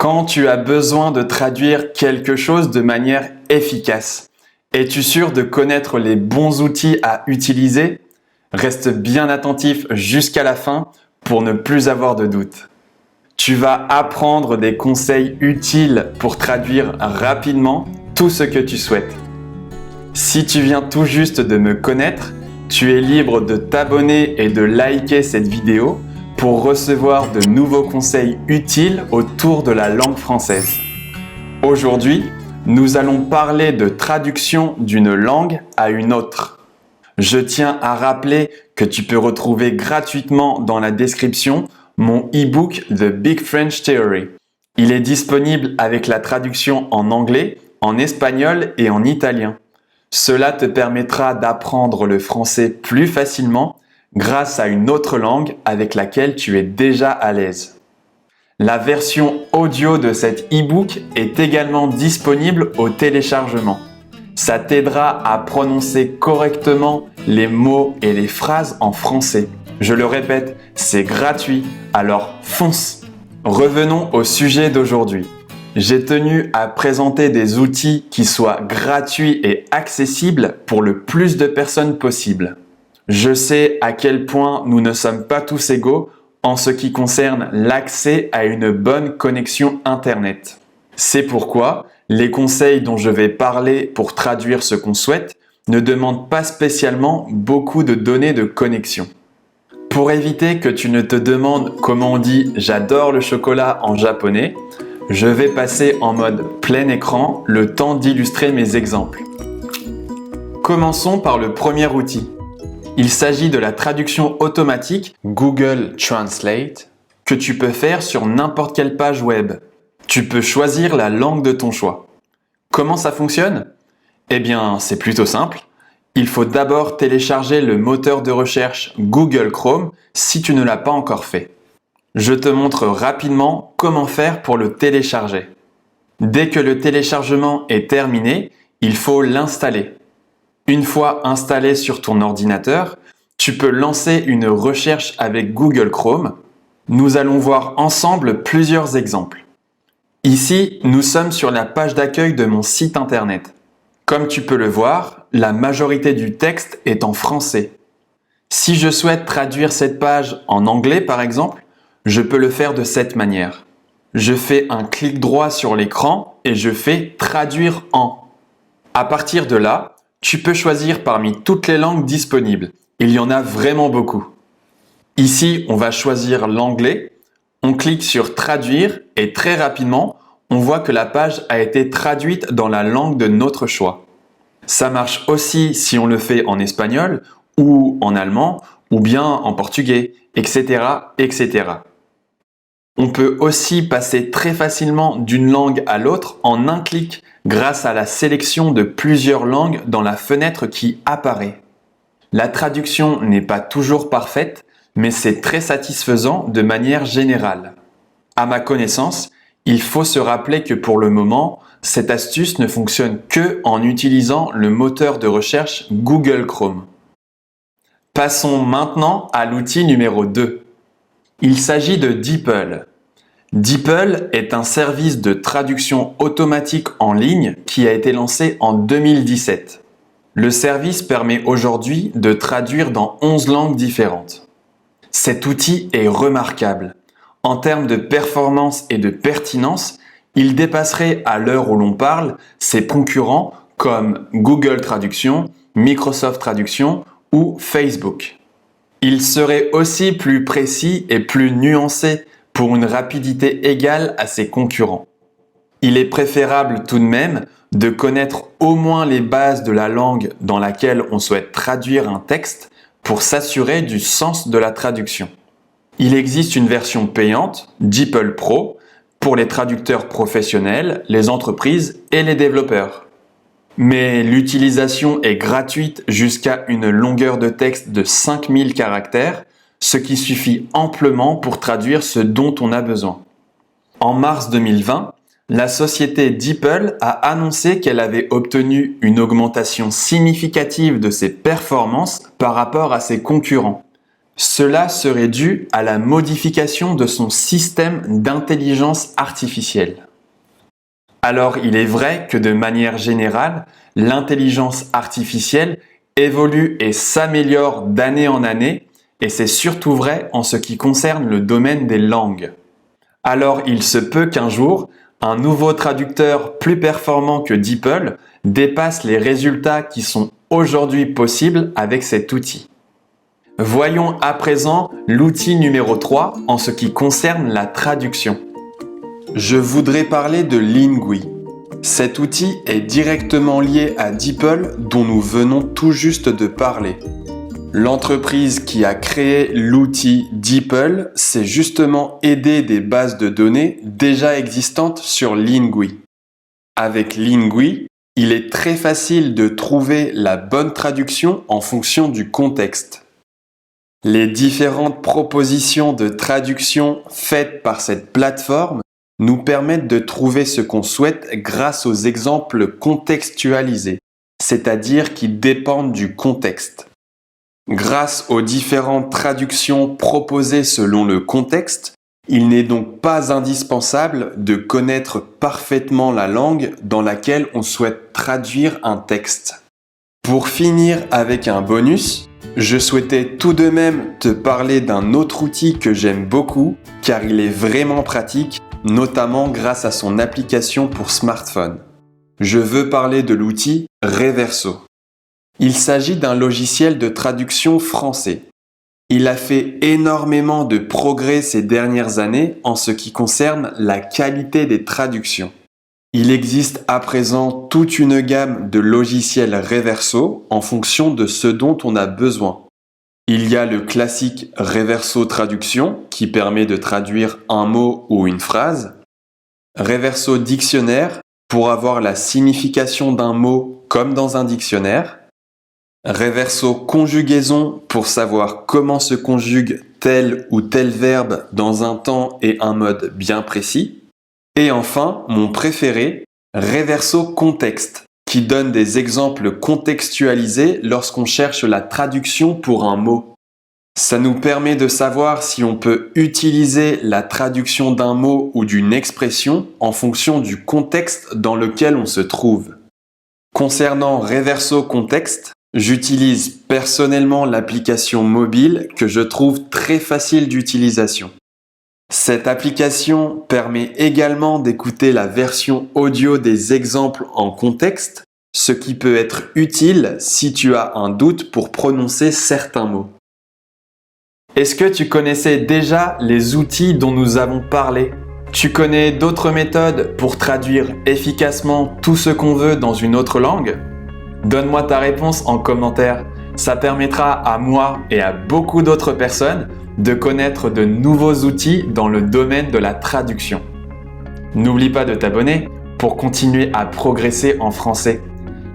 Quand tu as besoin de traduire quelque chose de manière efficace, es-tu sûr de connaître les bons outils à utiliser? Reste bien attentif jusqu'à la fin pour ne plus avoir de doute. Tu vas apprendre des conseils utiles pour traduire rapidement tout ce que tu souhaites. Si tu viens tout juste de me connaître, tu es libre de t'abonner et de liker cette vidéo pour recevoir de nouveaux conseils utiles autour de la langue française. Aujourd'hui, nous allons parler de traduction d'une langue à une autre. Je tiens à rappeler que tu peux retrouver gratuitement dans la description mon e-book The Big French Theory. Il est disponible avec la traduction en anglais, en espagnol et en italien. Cela te permettra d'apprendre le français plus facilement grâce à une autre langue avec laquelle tu es déjà à l'aise. La version audio de cet e-book est également disponible au téléchargement. Ça t'aidera à prononcer correctement les mots et les phrases en français. Je le répète, c'est gratuit, alors fonce! Revenons au sujet d'aujourd'hui. J'ai tenu à présenter des outils qui soient gratuits et accessibles pour le plus de personnes possible. Je sais à quel point nous ne sommes pas tous égaux en ce qui concerne l'accès à une bonne connexion Internet. C'est pourquoi les conseils dont je vais parler pour traduire ce qu'on souhaite ne demandent pas spécialement beaucoup de données de connexion. Pour éviter que tu ne te demandes comment on dit « j'adore le chocolat » en japonais, je vais passer en mode plein écran le temps d'illustrer mes exemples. Commençons par le premier outil. Il s'agit de la traduction automatique Google Translate que tu peux faire sur n'importe quelle page web. Tu peux choisir la langue de ton choix. Comment ça fonctionne? Eh bien, c'est plutôt simple. Il faut d'abord télécharger le moteur de recherche Google Chrome si tu ne l'as pas encore fait. Je te montre rapidement comment faire pour le télécharger. Dès que le téléchargement est terminé, il faut l'installer. Une fois installé sur ton ordinateur, tu peux lancer une recherche avec Google Chrome. Nous allons voir ensemble plusieurs exemples. Ici, nous sommes sur la page d'accueil de mon site internet. Comme tu peux le voir, la majorité du texte est en français. Si je souhaite traduire cette page en anglais par exemple, je peux le faire de cette manière. Je fais un clic droit sur l'écran et je fais « Traduire en ». À partir de là, tu peux choisir parmi toutes les langues disponibles. Il y en a vraiment beaucoup. Ici, on va choisir l'anglais. On clique sur « Traduire » et très rapidement, on voit que la page a été traduite dans la langue de notre choix. Ça marche aussi si on le fait en espagnol ou en allemand ou bien en portugais, etc., etc. On peut aussi passer très facilement d'une langue à l'autre en un clic grâce à la sélection de plusieurs langues dans la fenêtre qui apparaît. La traduction n'est pas toujours parfaite, mais c'est très satisfaisant de manière générale. À ma connaissance, il faut se rappeler que pour le moment, cette astuce ne fonctionne que en utilisant le moteur de recherche Google Chrome. Passons maintenant à l'outil numéro 2. Il s'agit de DeepL. DeepL est un service de traduction automatique en ligne qui a été lancé en 2017. Le service permet aujourd'hui de traduire dans 11 langues différentes. Cet outil est remarquable. En termes de performance et de pertinence, il dépasserait à l'heure où l'on parle ses concurrents comme Google Traduction, Microsoft Traduction ou Facebook. Il serait aussi plus précis et plus nuancé pour une rapidité égale à ses concurrents. Il est préférable tout de même de connaître au moins les bases de la langue dans laquelle on souhaite traduire un texte pour s'assurer du sens de la traduction. Il existe une version payante, DeepL Pro, pour les traducteurs professionnels, les entreprises et les développeurs. Mais l'utilisation est gratuite jusqu'à une longueur de texte de 5000 caractères, ce qui suffit amplement pour traduire ce dont on a besoin. En mars 2020, la société DeepL a annoncé qu'elle avait obtenu une augmentation significative de ses performances par rapport à ses concurrents. Cela serait dû à la modification de son système d'intelligence artificielle. Alors, il est vrai que de manière générale, l'intelligence artificielle évolue et s'améliore d'année en année, et c'est surtout vrai en ce qui concerne le domaine des langues. Alors, il se peut qu'un jour, un nouveau traducteur plus performant que DeepL dépasse les résultats qui sont aujourd'hui possibles avec cet outil. Voyons à présent l'outil numéro 3 en ce qui concerne la traduction. Je voudrais parler de Lingui. Cet outil est directement lié à DeepL dont nous venons tout juste de parler. L'entreprise qui a créé l'outil DeepL s'est justement aidée des bases de données déjà existantes sur Lingui. Avec Lingui, il est très facile de trouver la bonne traduction en fonction du contexte. Les différentes propositions de traduction faites par cette plateforme nous permettent de trouver ce qu'on souhaite grâce aux exemples contextualisés, c'est-à-dire qui dépendent du contexte. Grâce aux différentes traductions proposées selon le contexte, il n'est donc pas indispensable de connaître parfaitement la langue dans laquelle on souhaite traduire un texte. Pour finir avec un bonus, je souhaitais tout de même te parler d'un autre outil que j'aime beaucoup car il est vraiment pratique, notamment grâce à son application pour smartphone. Je veux parler de l'outil Reverso. Il s'agit d'un logiciel de traduction français. Il a fait énormément de progrès ces dernières années en ce qui concerne la qualité des traductions. Il existe à présent toute une gamme de logiciels Reverso en fonction de ce dont on a besoin. Il y a le classique Reverso Traduction qui permet de traduire un mot ou une phrase. Reverso Dictionnaire pour avoir la signification d'un mot comme dans un dictionnaire. Reverso Conjugaison pour savoir comment se conjugue tel ou tel verbe dans un temps et un mode bien précis. Et enfin, mon préféré, Reverso Contexte, qui donne des exemples contextualisés lorsqu'on cherche la traduction pour un mot. Ça nous permet de savoir si on peut utiliser la traduction d'un mot ou d'une expression en fonction du contexte dans lequel on se trouve. Concernant Reverso Contexte, j'utilise personnellement l'application mobile que je trouve très facile d'utilisation. Cette application permet également d'écouter la version audio des exemples en contexte, ce qui peut être utile si tu as un doute pour prononcer certains mots. Est-ce que tu connaissais déjà les outils dont nous avons parlé ? Tu connais d'autres méthodes pour traduire efficacement tout ce qu'on veut dans une autre langue ? Donne-moi ta réponse en commentaire. Ça permettra à moi et à beaucoup d'autres personnes de connaître de nouveaux outils dans le domaine de la traduction. N'oublie pas de t'abonner pour continuer à progresser en français.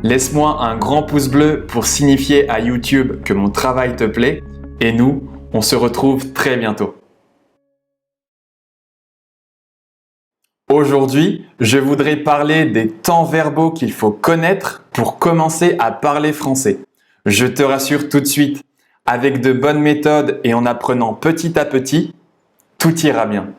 Laisse-moi un grand pouce bleu pour signifier à YouTube que mon travail te plaît et nous, on se retrouve très bientôt. Aujourd'hui, je voudrais parler des temps verbaux qu'il faut connaître pour commencer à parler français. Je te rassure tout de suite, avec de bonnes méthodes et en apprenant petit à petit, tout ira bien.